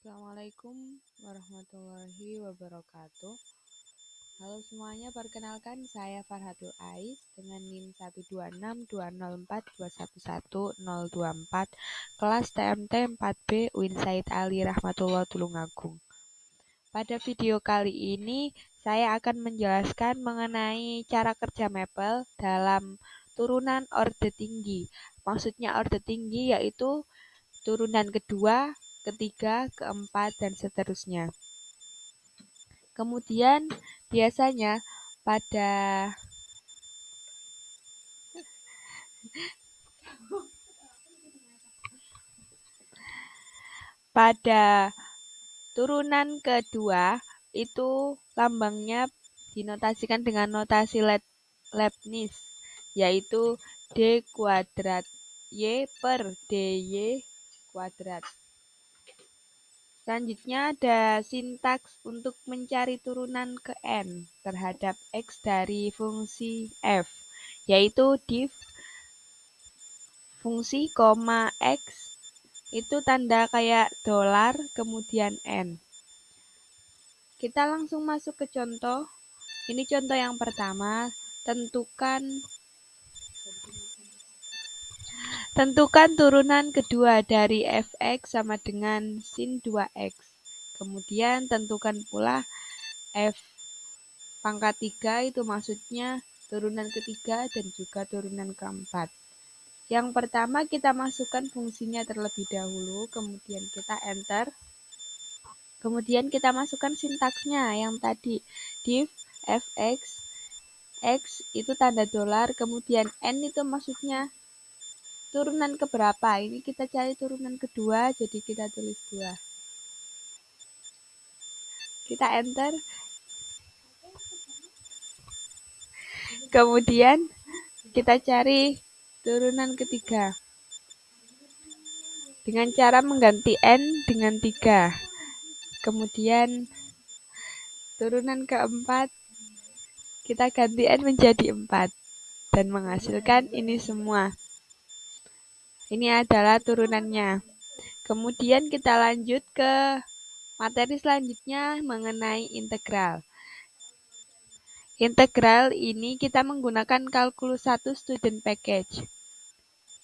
Assalamualaikum warahmatullahi wabarakatuh. Halo semuanya, perkenalkan saya Farhatul Ais dengan NIM 1262042111024 kelas TMT 4B UIN Said Ali Rahmatullah Tulungagung. Pada video kali ini saya akan menjelaskan mengenai cara kerja mapel dalam turunan orde tinggi. Maksudnya orde tinggi yaitu turunan kedua, ketiga, keempat, dan seterusnya. Kemudian biasanya pada turunan kedua itu lambangnya dinotasikan dengan notasi Leibniz, yaitu D kuadrat Y per DY kuadrat. Selanjutnya ada sintaks untuk mencari turunan ke N terhadap X dari fungsi F, yaitu div fungsi koma X itu tanda kayak dolar kemudian N. Kita langsung masuk ke contoh. Ini contoh yang pertama, tentukan turunan kedua dari fx sama dengan sin 2x. Kemudian tentukan pula f pangkat 3 itu maksudnya turunan ketiga dan juga turunan keempat. Yang pertama kita masukkan fungsinya terlebih dahulu, kemudian kita enter. Kemudian kita masukkan sintaksnya yang tadi, div fx, x itu tanda dolar, kemudian n itu maksudnya turunan keberapa. Ini kita cari turunan kedua, jadi kita tulis 2. Kita enter. Kemudian kita cari turunan ketiga dengan cara mengganti n dengan 3. Kemudian turunan keempat kita ganti n menjadi 4 dan menghasilkan ini semua. Ini adalah turunannya. Kemudian kita lanjut ke materi selanjutnya mengenai integral. Integral ini kita menggunakan kalkulus 1 student package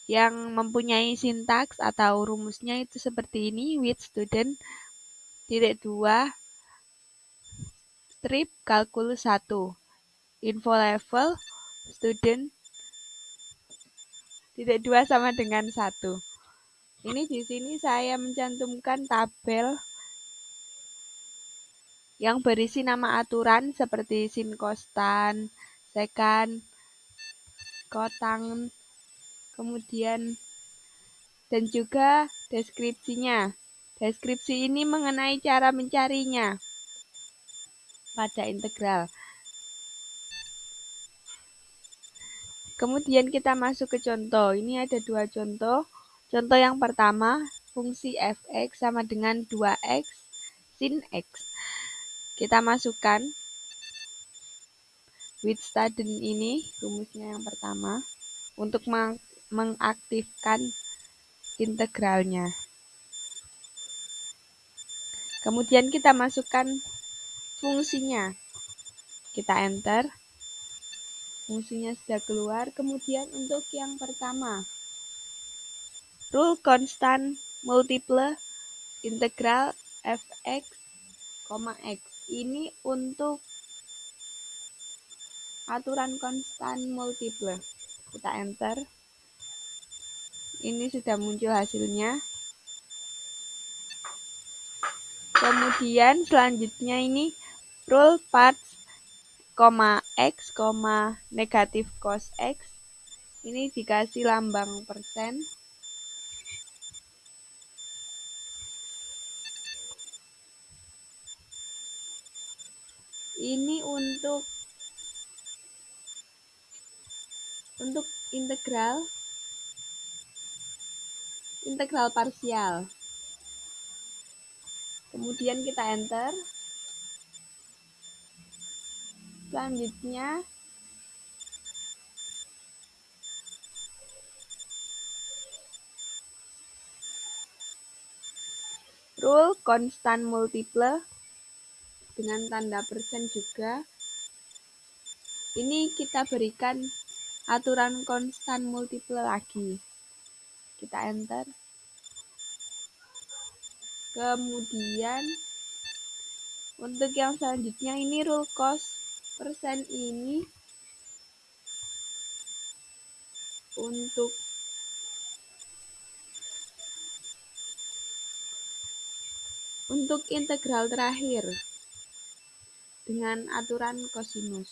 yang mempunyai sintaks atau rumusnya itu seperti ini, with student titik 2 strip kalkulus 1 info level student titik 2 sama dengan 1. Ini di sini saya mencantumkan tabel yang berisi nama aturan seperti sin kostan, sekan, kotang, kemudian dan juga deskripsinya. Deskripsi ini mengenai cara mencarinya pada integral. Kemudian kita masuk ke contoh. Ini ada 2 contoh. Contoh yang pertama, fungsi fx sama dengan 2x sin x. Kita masukkan with student ini, rumusnya yang pertama, untuk mengaktifkan integralnya. Kemudian kita masukkan fungsinya. Kita enter. Fungsinya sudah keluar. Kemudian untuk yang pertama, rule constant multiple integral fx, x. Ini untuk aturan konstan multiple. Kita enter. Ini sudah muncul hasilnya. Kemudian selanjutnya ini rule parts, x, negatif cos x. Ini dikasih lambang persen. Ini untuk integral parsial. Kemudian kita enter. Selanjutnya rule konstan multiple dengan tanda persen juga. Ini kita berikan aturan konstan multiple lagi. Kita enter. Kemudian untuk yang selanjutnya ini rule cos persen ini untuk integral terakhir dengan aturan kosinus.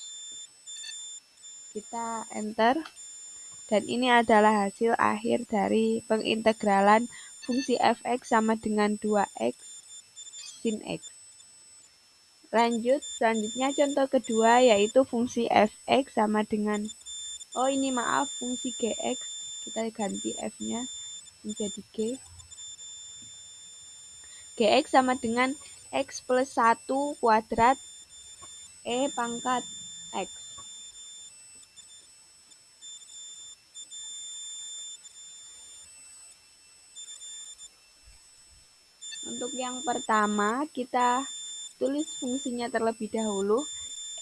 Kita enter. Dan ini adalah hasil akhir dari pengintegralan fungsi fx sama dengan 2x sin x. Selanjutnya contoh kedua yaitu fungsi fx sama dengan, fungsi gx, kita ganti f-nya menjadi g. Gx sama dengan x plus 1 kuadrat e pangkat x. Untuk yang pertama, kita tulis fungsinya terlebih dahulu.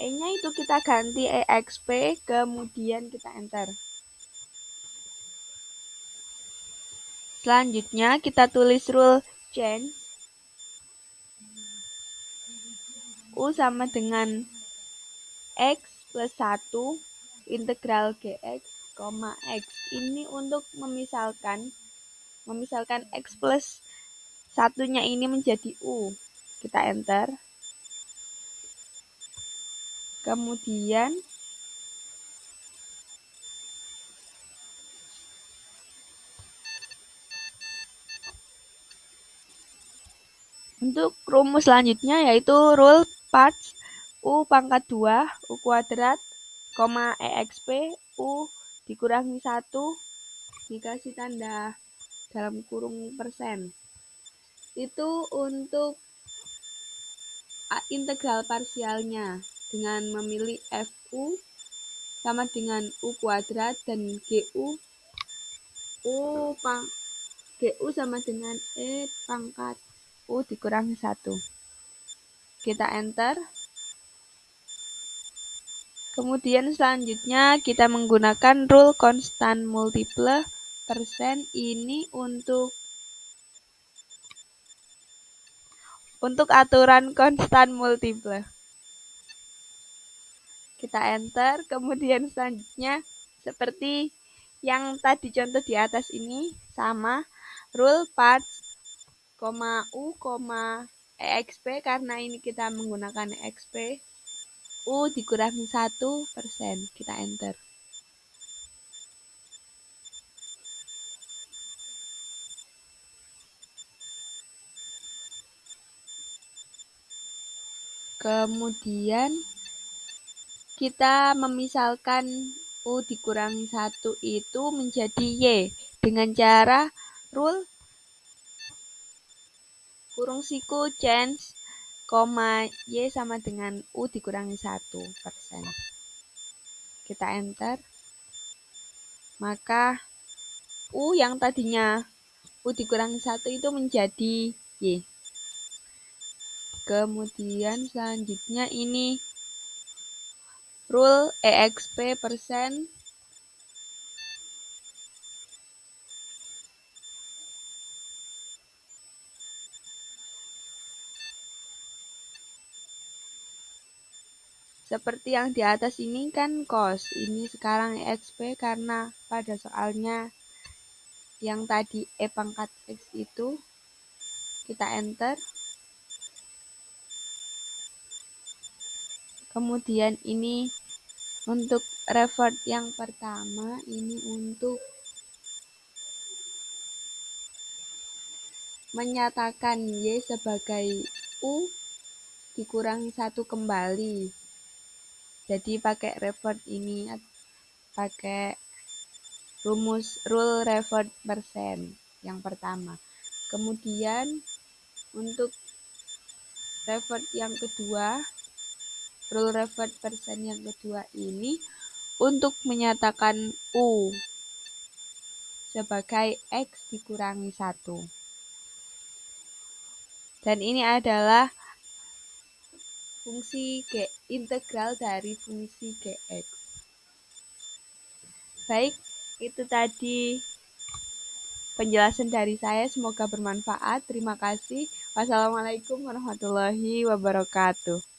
E-nya itu kita ganti exp, kemudian kita enter. Selanjutnya, kita tulis rule change. U sama dengan x plus 1 integral gx, x. Ini untuk memisalkan x plus satunya ini menjadi u. Kita enter. Kemudian untuk rumus selanjutnya yaitu rule parts u pangkat 2 u kuadrat, exp u dikurangi 1 dikasih tanda dalam kurung persen. Itu untuk integral parsialnya dengan memilih fu sama dengan u kuadrat dan gu sama dengan e pangkat u dikurangi 1. Kita enter. Kemudian selanjutnya kita menggunakan rule konstan multiple persen ini untuk aturan konstan multiple. Kita enter. Kemudian selanjutnya seperti yang tadi contoh di atas ini sama rule parts, u, exp karena ini kita menggunakan exp, u dikurangi 1%. Kita enter. Kemudian kita memisalkan u dikurangi 1 itu menjadi y dengan cara rule kurung siku change, y sama dengan u dikurangi 1%. Kita enter. Maka u yang tadinya u dikurangi 1 itu menjadi y. Kemudian selanjutnya ini rule exp persen seperti yang di atas ini kan cos, ini sekarang exp karena pada soalnya yang tadi e pangkat x itu. Kita enter. Kemudian ini untuk revert yang pertama ini untuk menyatakan y sebagai u dikurangi 1 kembali. Jadi pakai revert ini, pakai rumus rule revert persen yang pertama. Kemudian untuk revert yang kedua, rule revert persen yang kedua ini untuk menyatakan u sebagai x dikurangi 1. Dan ini adalah fungsi integral dari fungsi Gx. Baik, itu tadi penjelasan dari saya. Semoga bermanfaat. Terima kasih. Wassalamualaikum warahmatullahi wabarakatuh.